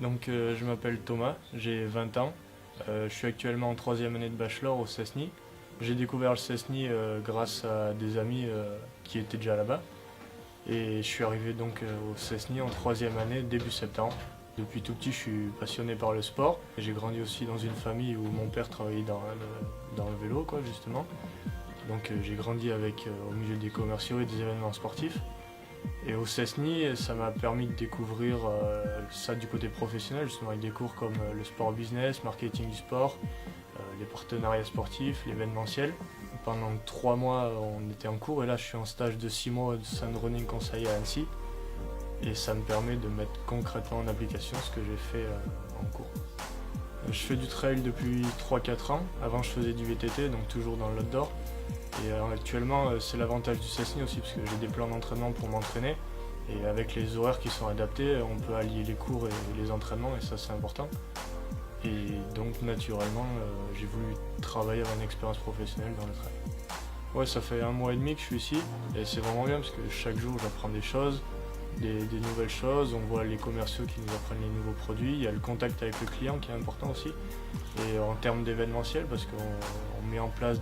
Je m'appelle Thomas, j'ai 20 ans. Je suis actuellement en troisième année de bachelor au CESNI. J'ai découvert le CESNI grâce à des amis qui étaient déjà là-bas. Et je suis arrivé au CESNI en troisième année, début septembre. Depuis tout petit, je suis passionné par le sport. J'ai grandi aussi dans une famille où mon père travaillait dans le vélo, quoi, justement. J'ai grandi au milieu des commerciaux et des événements sportifs. Et au CESNI, ça m'a permis de découvrir ça du côté professionnel, justement avec des cours comme le sport business, marketing du sport, les partenariats sportifs, l'événementiel. Pendant 3 mois, on était en cours et là, je suis en stage de 6 mois au sein de Running Conseil à Annecy. Et ça me permet de mettre concrètement en application ce que j'ai fait en cours. Je fais du trail depuis 3-4 ans. Avant, je faisais du VTT, donc toujours dans l'outdoor. Et actuellement, c'est l'avantage du CESNI aussi, parce que j'ai des plans d'entraînement pour m'entraîner. Et avec les horaires qui sont adaptés, on peut allier les cours et les entraînements, et ça, c'est important. Et donc, naturellement, j'ai voulu travailler avoir une expérience professionnelle dans le trail. Ouais, ça fait 1 mois et demi que je suis ici, et c'est vraiment bien, parce que chaque jour, j'apprends des choses, des nouvelles choses. On voit les commerciaux qui nous apprennent les nouveaux produits. Il y a le contact avec le client qui est important aussi. Et en termes d'événementiel, parce qu'on met en place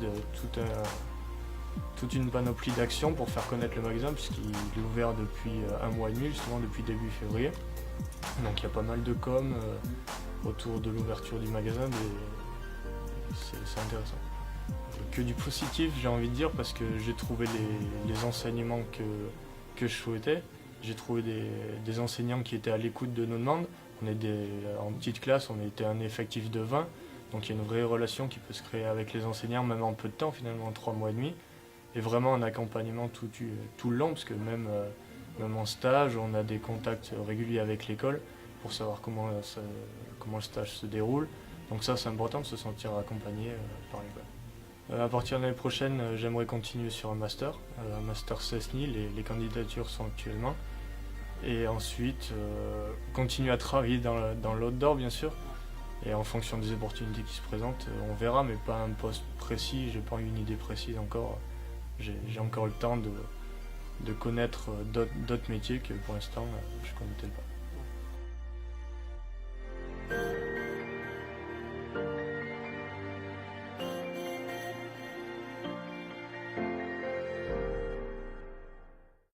toute une panoplie d'actions pour faire connaître le magasin, puisqu'il est ouvert depuis 1 mois et demi, justement depuis début février. Donc il y a pas mal de com autour de l'ouverture du magasin, et c'est intéressant. Que du positif, j'ai envie de dire, parce que j'ai trouvé les enseignements que je souhaitais. J'ai trouvé des enseignants qui étaient à l'écoute de nos demandes. En petite classe, on était un effectif de 20, donc il y a une vraie relation qui peut se créer avec les enseignants, même en peu de temps, finalement, en 3 mois et demi. Et vraiment un accompagnement tout le long, parce que même en stage, on a des contacts réguliers avec l'école pour savoir comment le stage se déroule. Donc ça, c'est important de se sentir accompagné par l'école. À partir de l'année prochaine, j'aimerais continuer sur un master CESNI, les candidatures sont actuellement. Et ensuite, continuer à travailler dans l'outdoor, bien sûr. Et en fonction des opportunités qui se présentent, on verra, mais pas un poste précis, j'ai pas une idée précise encore. J'ai encore le temps de connaître d'autres métiers que pour l'instant je ne connaissais pas.